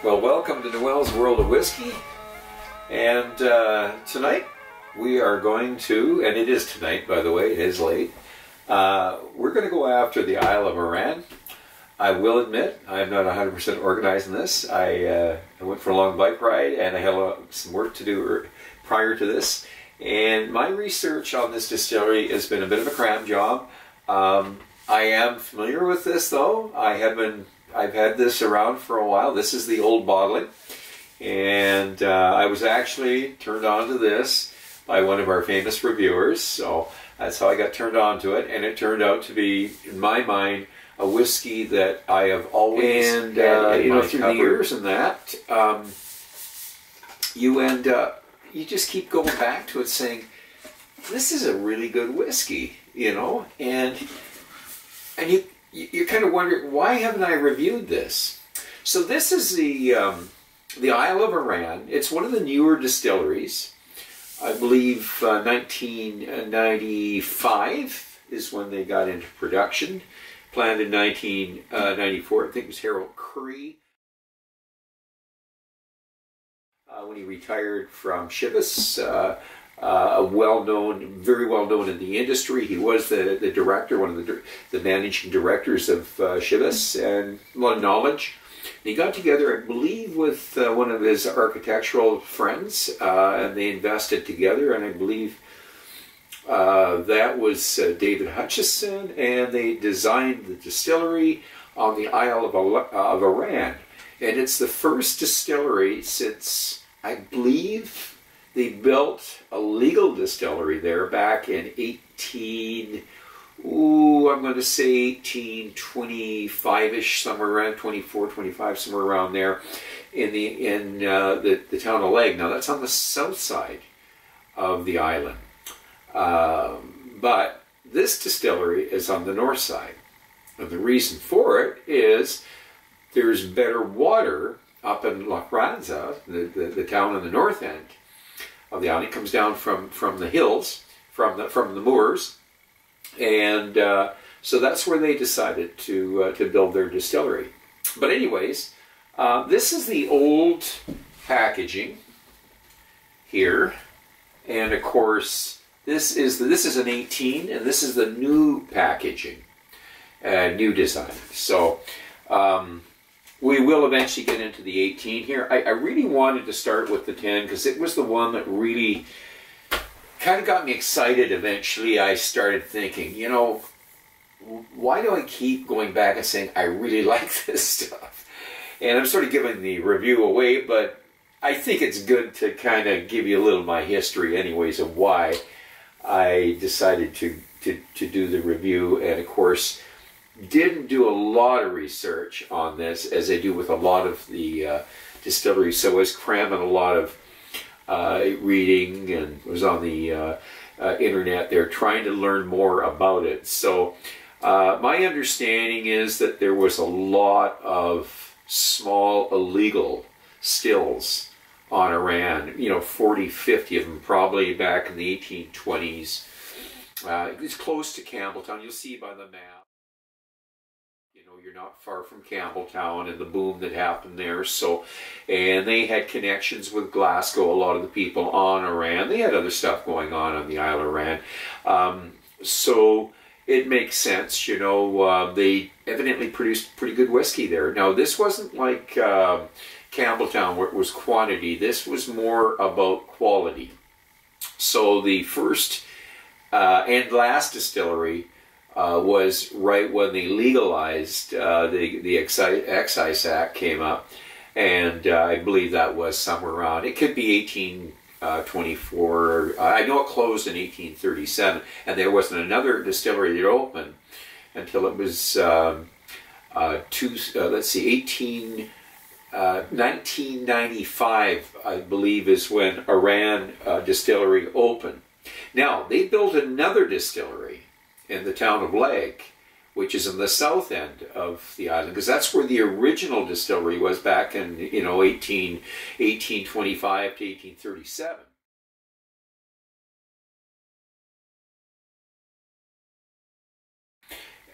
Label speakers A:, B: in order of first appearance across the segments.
A: Well, welcome to Noel's World of Whiskey, and tonight we are going to, and it is tonight by the way, it is late, we're going to go after the Isle of Arran. I will admit, I'm not 100% organized in this. I went for a long bike ride and I had some work to do prior to this, and my research on this distillery has been a bit of a cram job. I am familiar with this though. I've had this around for a while. This is the old bottling, and I was actually turned on to this by one of our famous reviewers, so that's how I got turned on to it, and it turned out to be, in my mind, a whiskey that I have always had in my through the years, and that you just keep going back to it saying, this is a really good whiskey, you know, and you kind of wonder, why haven't I reviewed this? So this is the Isle of Arran. It's one of the newer distilleries. I believe 1995 is when they got into production. Planned in 1994. I think it was Harold Curry when he retired from Chivas. Very well known in the industry. He was the director, one of the managing directors of Chivas, and a lot of knowledge. And he got together, I believe, with one of his architectural friends, and they invested together, and I believe that was David Hutchison, and they designed the distillery on the Isle of Arran. And it's the first distillery since, I believe, they built a legal distillery there back in 1825-ish, somewhere around 24, 25, somewhere around there, in the town of Legg. Now that's on the south side of the island, but this distillery is on the north side, and the reason for it is there's better water up in La Ranza, the town on the north end of the island. It comes down from the hills, from the moors, and so that's where they decided to build their distillery. But anyways, this is the old packaging here, and of course this is an 18, and this is the new packaging, new design. So we will eventually get into the 18 here. I really wanted to start with the 10 because it was the one that really kind of got me excited. Eventually I started thinking, you know, why do I keep going back and saying I really like this stuff? And I'm sort of giving the review away, but I think it's good to kind of give you a little of my history anyways of why I decided to do the review. And of course, didn't do a lot of research on this as I do with a lot of the distilleries, so I was cramming a lot of reading and was on the internet there trying to learn more about it. So my understanding is that there was a lot of small illegal stills on Arran, you know, 40, 50 of them probably back in the 1820s. It's close to Campbelltown. You'll see by the map. You know, you're not far from Campbelltown and the boom that happened there. So, and they had connections with Glasgow, a lot of the people on Arran. They had other stuff going on the Isle of Arran. So it makes sense, you know, they evidently produced pretty good whiskey there. Now, this wasn't like Campbelltown where it was quantity. This was more about quality. So the first and last distillery was right when they legalized the Excise Act came up, and I believe that was somewhere around, it could be 1824. I know it closed in 1837, and there wasn't another distillery that opened until it was 1995, I believe, is when Arran Distillery opened. Now, they built another distillery in the town of Legg, which is in the south end of the island, because that's where the original distillery was back in, you know, 1825 to 1837.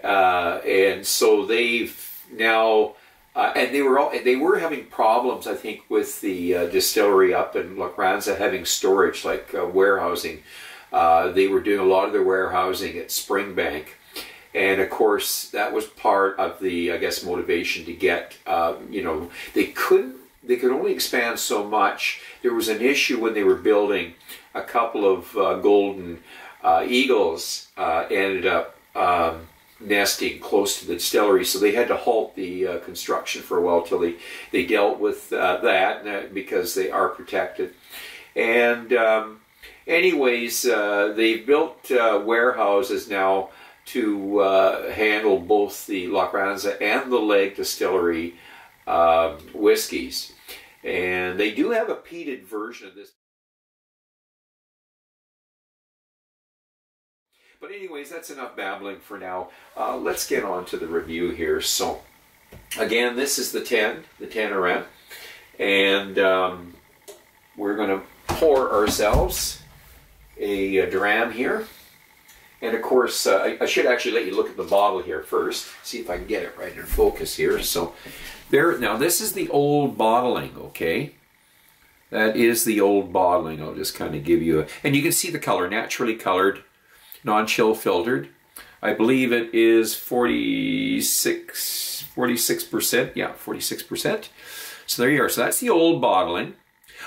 A: And so they've now and they were having problems, I think, with the distillery up in La Granza having storage, like warehousing. They were doing a lot of their warehousing at Springbank. And of course, that was part of the, I guess, motivation to get, you know, they could only expand so much. There was an issue when they were building. A couple of golden eagles ended up nesting close to the distillery, so they had to halt the construction for a while till they dealt with that because they are protected. And anyways, they built warehouses now to handle both the La Granza and the Lake Distillery whiskeys. And they do have a peated version of this. But anyways, that's enough babbling for now. Let's get on to the review here. So, again, this is the 10 Arran. And we're going to pour ourselves a dram here. And of course, I should actually let you look at the bottle here first. See if I can get it right in focus here. So, there. Now, this is the old bottling, okay? That is the old bottling. I'll just kind of give you a... And you can see the color, naturally colored, non-chill filtered. I believe it is 46%. Yeah, 46%. So there you are. So that's the old bottling.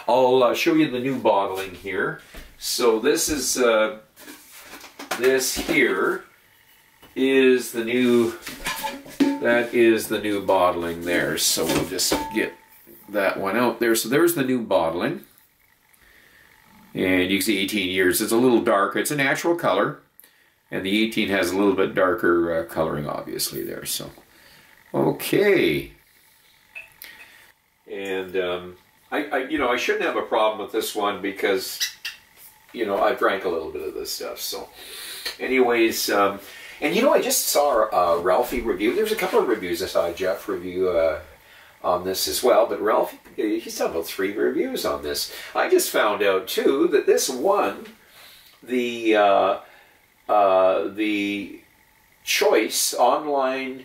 A: I'll show you the new bottling here. So this is... this here is the new, that is the new bottling there. So we'll just get that one out there. So there's the new bottling. And you can see 18 years. It's a little darker. It's a natural color. And the 18 has a little bit darker coloring, obviously, there. So, okay. And I shouldn't have a problem with this one because, you know, I drank a little bit of this stuff. So, anyways, and you know, I just saw a Ralphie review. There's a couple of reviews. I saw a Jeff review on this as well. But Ralphie, he's done about 3 reviews on this. I just found out too that this won the Choice online,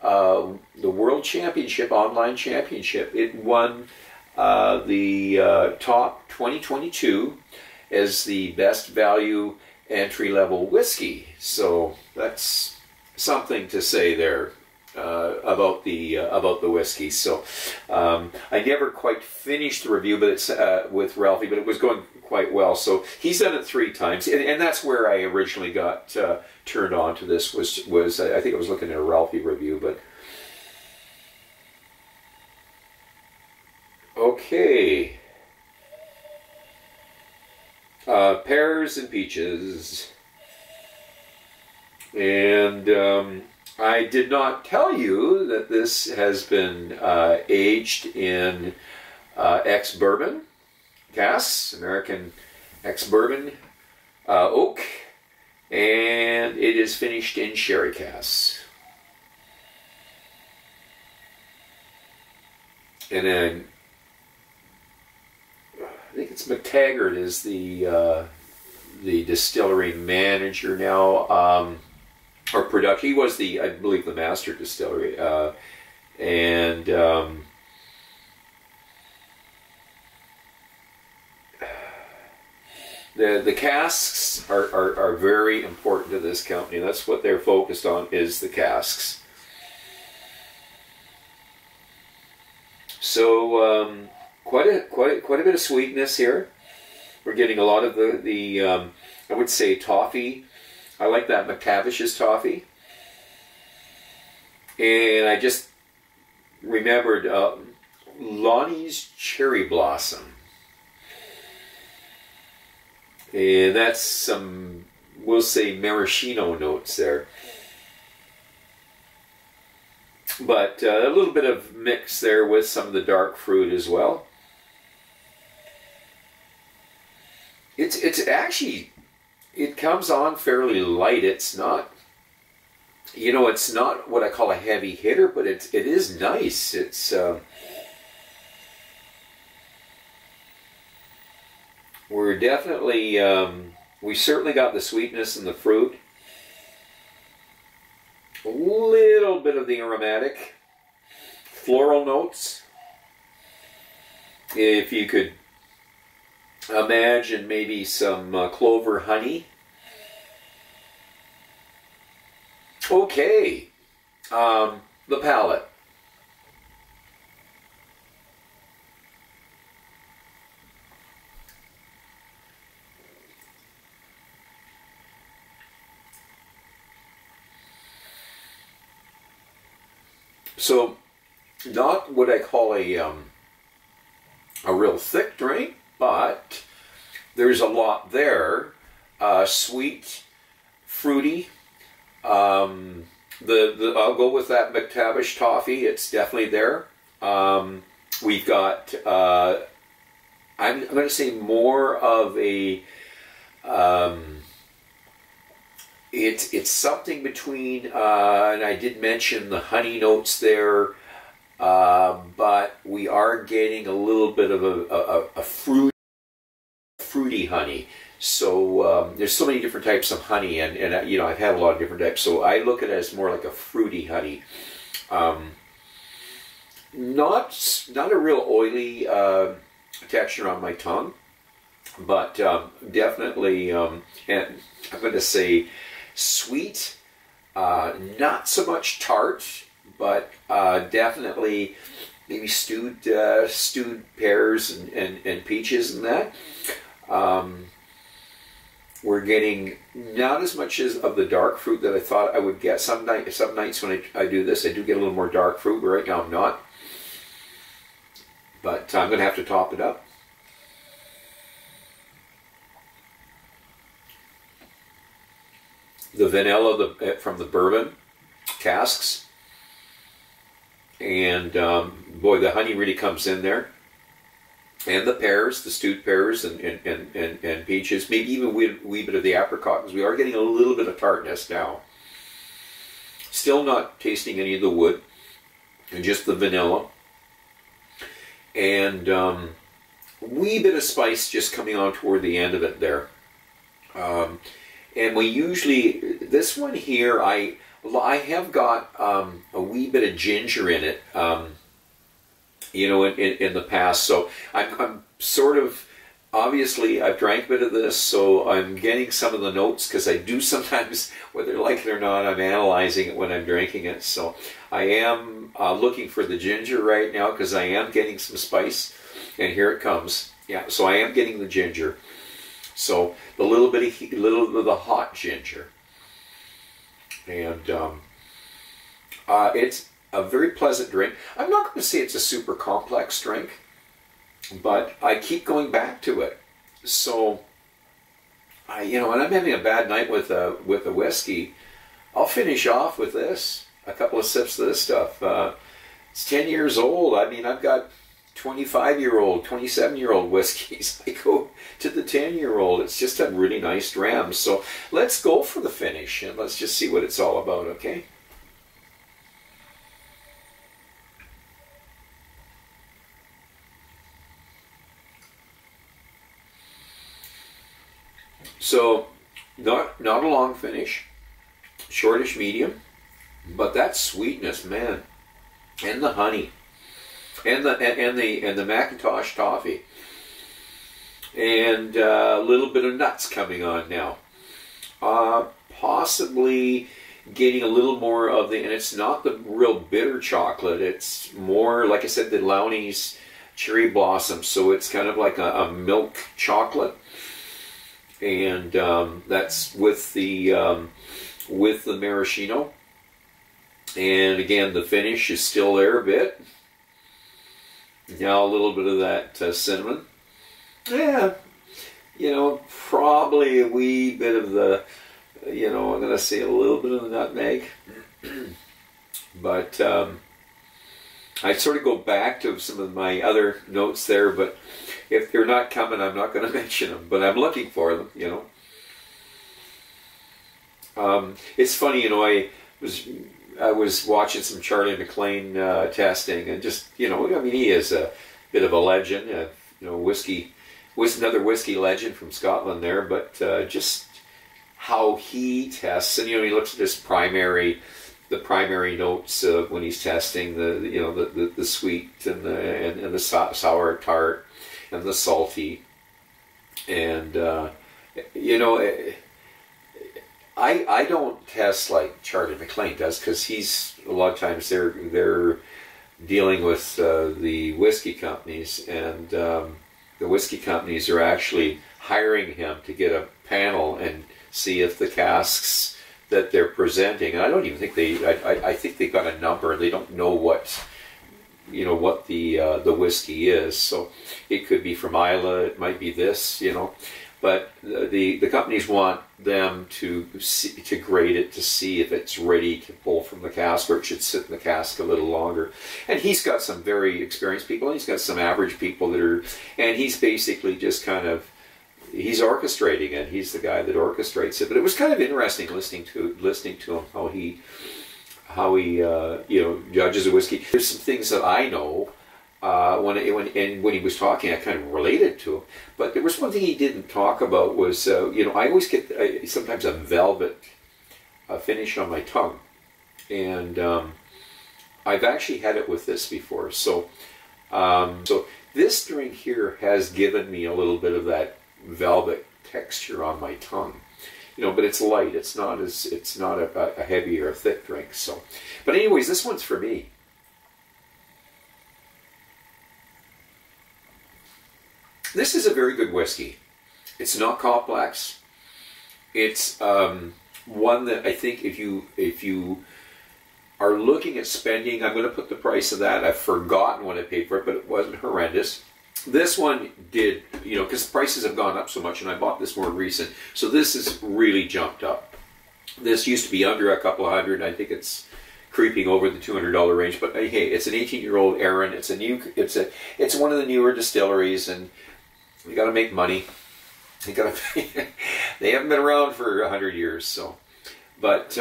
A: the World Championship, online championship. It won the top 2022 as the best value entry-level whiskey. So that's something to say there about the whiskey. So I never quite finished the review, but it's with Ralphie, but it was going quite well. So he's done it 3 times, and that's where I originally got turned on to this. Was I think I was looking at a Ralphie review, but okay. Pears and peaches, and I did not tell you that this has been aged in ex-bourbon casks, American ex-bourbon oak, and it is finished in sherry casks. And then I think it's McTaggart is the distillery manager now, or production. He was I believe, the master distillery, and the casks are very important to this company. That's what they're focused on, is the casks. So quite a bit of sweetness here. We're getting a lot of the I would say toffee. I like that McTavish's toffee. And I just remembered Lonnie's Cherry Blossom. And that's some, we'll say, maraschino notes there. But a little bit of mix there with some of the dark fruit as well. It's actually, it comes on fairly light. It's not, you know, it's not what I call a heavy hitter, but it is nice. It's we're definitely we certainly got the sweetness and the fruit, a little bit of the aromatic, floral notes. If you could imagine maybe some clover honey. Okay, the palate. So, not what I call a real thick drink, but there's a lot there. Sweet, fruity. I'll go with that McTavish toffee. It's definitely there. We've got I'm going to say more of a it's something between and I did mention the honey notes there, but we are getting a little bit of a fruity honey. So there's so many different types of honey, and you know, I've had a lot of different types. So I look at it as more like a fruity honey. Not a real oily texture on my tongue, but definitely, and I'm going to say sweet, not so much tart, but definitely maybe stewed pears and peaches and that. We're getting not as much of the dark fruit that I thought I would get. Some nights when I do this, I do get a little more dark fruit, but right now I'm not. But I'm going to have to top it up. The vanilla from the bourbon casks. And boy, the honey really comes in there. And the pears, the stewed pears and peaches, maybe even a wee bit of the apricot, because we are getting a little bit of tartness now. Still not tasting any of the wood, and just the vanilla. And a wee bit of spice just coming on toward the end of it there. And we usually, this one here, I have got a wee bit of ginger in it. You know, in the past, so I'm sort of, obviously I've drank a bit of this, so I'm getting some of the notes, because I do sometimes, whether I like it or not, I'm analyzing it when I'm drinking it. So I am looking for the ginger right now, because I am getting some spice, and here it comes. Yeah, so I am getting the ginger. So the little bit of the hot ginger, and it's a very pleasant drink. I'm not going to say it's a super complex drink, but I keep going back to it. So, you know, when I'm having a bad night with a whiskey, I'll finish off with this. A couple of sips of this stuff. It's 10 years old. I mean, I've got 25-year-old, 27-year-old whiskeys. I go to the 10-year-old. It's just a really nice dram. So let's go for the finish, and let's just see what it's all about, okay? So, not a long finish, shortish medium, but that sweetness, man, and the honey, and the Macintosh toffee, and a little bit of nuts coming on now. Possibly getting a little more of the, and it's not the real bitter chocolate. It's more, like I said, the Lowney's cherry blossom. So it's kind of like a milk chocolate. And that's with the maraschino, and again the finish is still there a bit. Now a little bit of that cinnamon. Yeah, you know, probably a wee bit of the, you know, I'm going to say a little bit of the nutmeg. But I sort of go back to some of my other notes there, but if they're not coming, I'm not going to mention them, but I'm looking for them, you know. It's funny, you know, I was watching some Charlie McLean testing, and just, you know, I mean, he is a bit of a legend, you know, another whiskey legend from Scotland there, but just how he tests, and, you know, he looks at his primary, the primary notes when he's testing the sweet and the sour tart and the salty, and I don't test like Charlie McLean does, because he's a lot of times they're dealing with the whiskey companies, and the whiskey companies are actually hiring him to get a panel and see if the casks that they're presenting, and I don't even think I think they got a number. They don't know what the whiskey is. So it could be from Isla, it might be this, but the companies want them to grade it to see if it's ready to pull from the cask, or it should sit in the cask a little longer. And he's got some very experienced people, and he's got some average people and he's basically just kind of, he's orchestrating it. He's the guy that orchestrates it. But it was kind of interesting listening to him, how he judges a whiskey. There's some things that I know when he was talking, I kind of related to him. But there was one thing he didn't talk about was I always get sometimes a velvet finish on my tongue, and I've actually had it with this before. So this drink here has given me a little bit of that velvet texture on my tongue, but it's light. It's not a heavy or a thick drink. So, but anyways, this one's for me. This is a very good whiskey. It's not complex. It's one that I think if you are looking at spending, I'm going to put the price of that. I've forgotten what I paid for it, but it wasn't horrendous. This one did, because prices have gone up so much, and I bought this more recent, so this has really jumped up. This used to be under a couple of hundred. I think it's creeping over the $200 range. But hey, it's an 18-year-old Arran. It's one of the newer distilleries, and you got to make money. They haven't been around for 100 years, so. But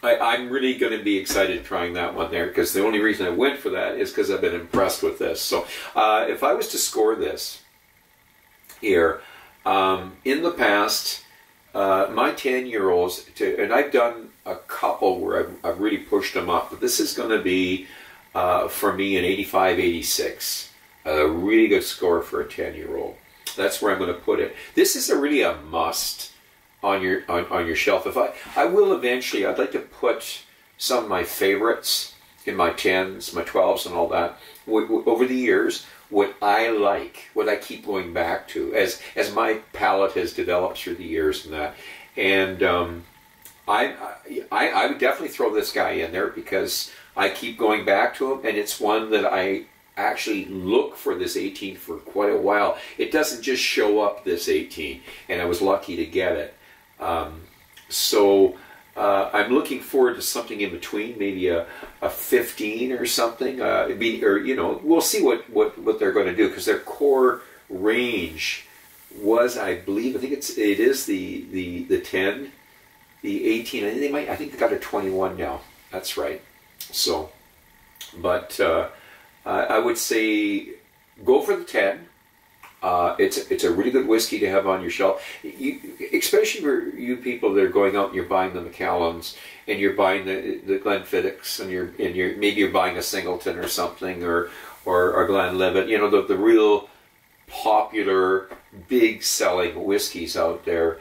A: I'm really going to be excited trying that one there, because the only reason I went for that is because I've been impressed with this. So if I was to score this here, in the past, my 10-year-olds, and I've done a couple where I've really pushed them up, but this is going to be, for me, an 85, 86. A really good score for a 10-year-old. That's where I'm going to put it. This is really a must on your shelf. I will eventually, I'd like to put some of my favorites in my 10s, my 12s, and all that over the years. What I like, what I keep going back to as my palate has developed through the years and that. And I would definitely throw this guy in there, because I keep going back to him, and it's one that I actually look for this 18 for quite a while. It doesn't just show up, this 18, and I was lucky to get it. So I'm looking forward to something in between, maybe a 15 or something. We'll see what they're going to do, because their core range was, I think it is the 10, the 18. I think they got a 21 now. That's right. So, but I would say go for the 10. It's a really good whiskey to have on your shelf, especially for you people that are going out and you're buying the Macallans, and you're buying the Glenfiddichs, and maybe you're buying a Singleton or something, or a Glenlivet. The real popular, big selling whiskeys out there.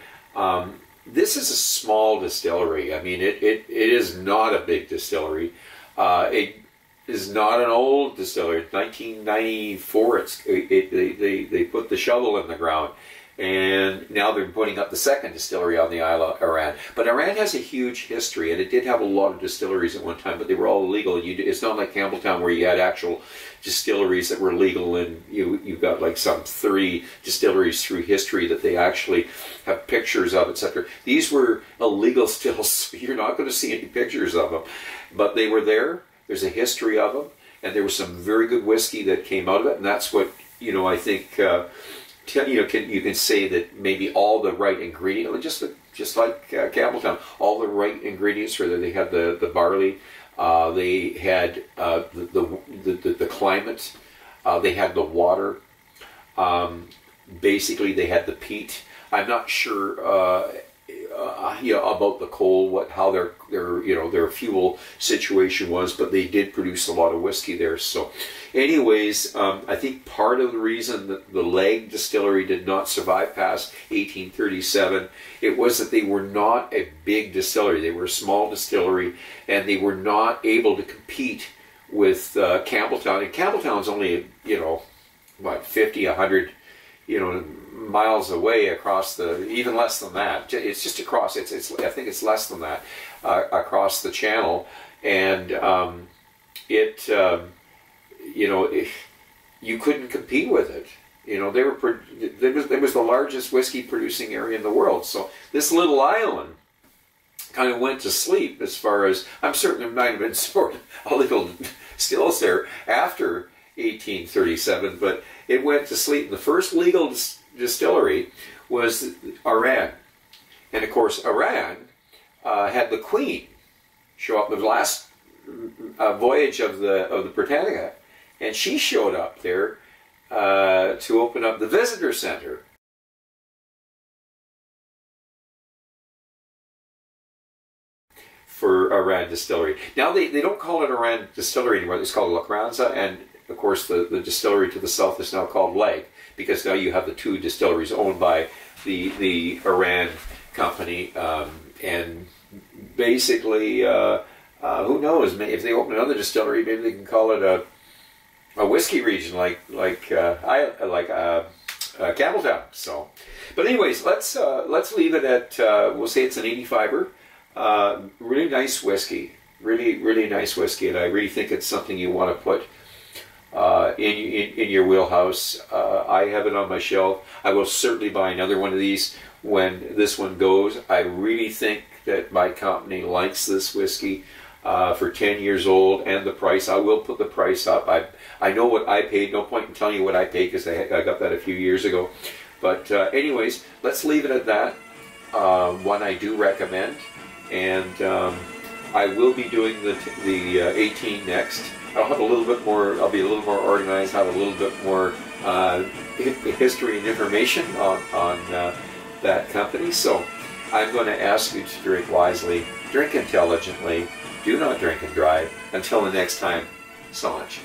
A: This is a small distillery. I mean, it is not a big distillery. It is not an old distillery. 1994, they put the shovel in the ground, and now they're putting up the second distillery on the Isle of Arran. But Arran has a huge history, and it did have a lot of distilleries at one time, but they were all illegal. It's not like Campbelltown, where you had actual distilleries that were legal, and you've got like some 30 distilleries through history that they actually have pictures of, etc. These were illegal still, so you're not going to see any pictures of them. But they were there. There's a history of them, and there was some very good whiskey that came out of it, and that's what, I think, you can say that maybe all the right ingredients, just like Campbelltown, all the right ingredients were there. They had the barley, they had the climate, they had the water, basically they had the peat. I'm not sure about the coal, how their fuel situation was, but they did produce a lot of whiskey there. So, anyways, I think part of the reason that the Leg distillery did not survive past 1837, it was that they were not a big distillery. They were a small distillery, and they were not able to compete with Campbelltown. And Campbelltown's only 50, 100, miles away across even less than that. It's just across. I think it's less than that across the channel, and you couldn't compete with it. It was the largest whiskey producing area in the world. So this little island kind of went to sleep, as far as I'm certain there might have been sort of a little stills there after 1837, but it went to sleep. The first legal distillery was Arran, and of course Arran had the Queen show up the last voyage of the Britannica, and she showed up there to open up the visitor center. For Arran Distillery. Now they don't call it Arran Distillery anymore. It's called La Granza, and of course the distillery to the south is now called Leg, because now you have the two distilleries owned by the Arran company, and basically who knows, if they open another distillery, maybe they can call it a whiskey region like Campbelltown. So, but anyways, let's leave it at we'll say it's an 85er. Really nice whiskey, really nice whiskey, and I really think it's something you want to put in your wheelhouse. I have it on my shelf. I will certainly buy another one of these when this one goes. I really think that my company likes this whiskey for 10 years old, and the price. I will put the price up. I know what I paid. No point in telling you what I paid, because I got that a few years ago. But anyways, let's leave it at that. One I do recommend. And I will be doing the 18 next. I'll have a little bit more. I'll be a little more organized. Have a little bit more history and information on that company. So I'm going to ask you to drink wisely, drink intelligently, do not drink and drive. Until the next time, so much.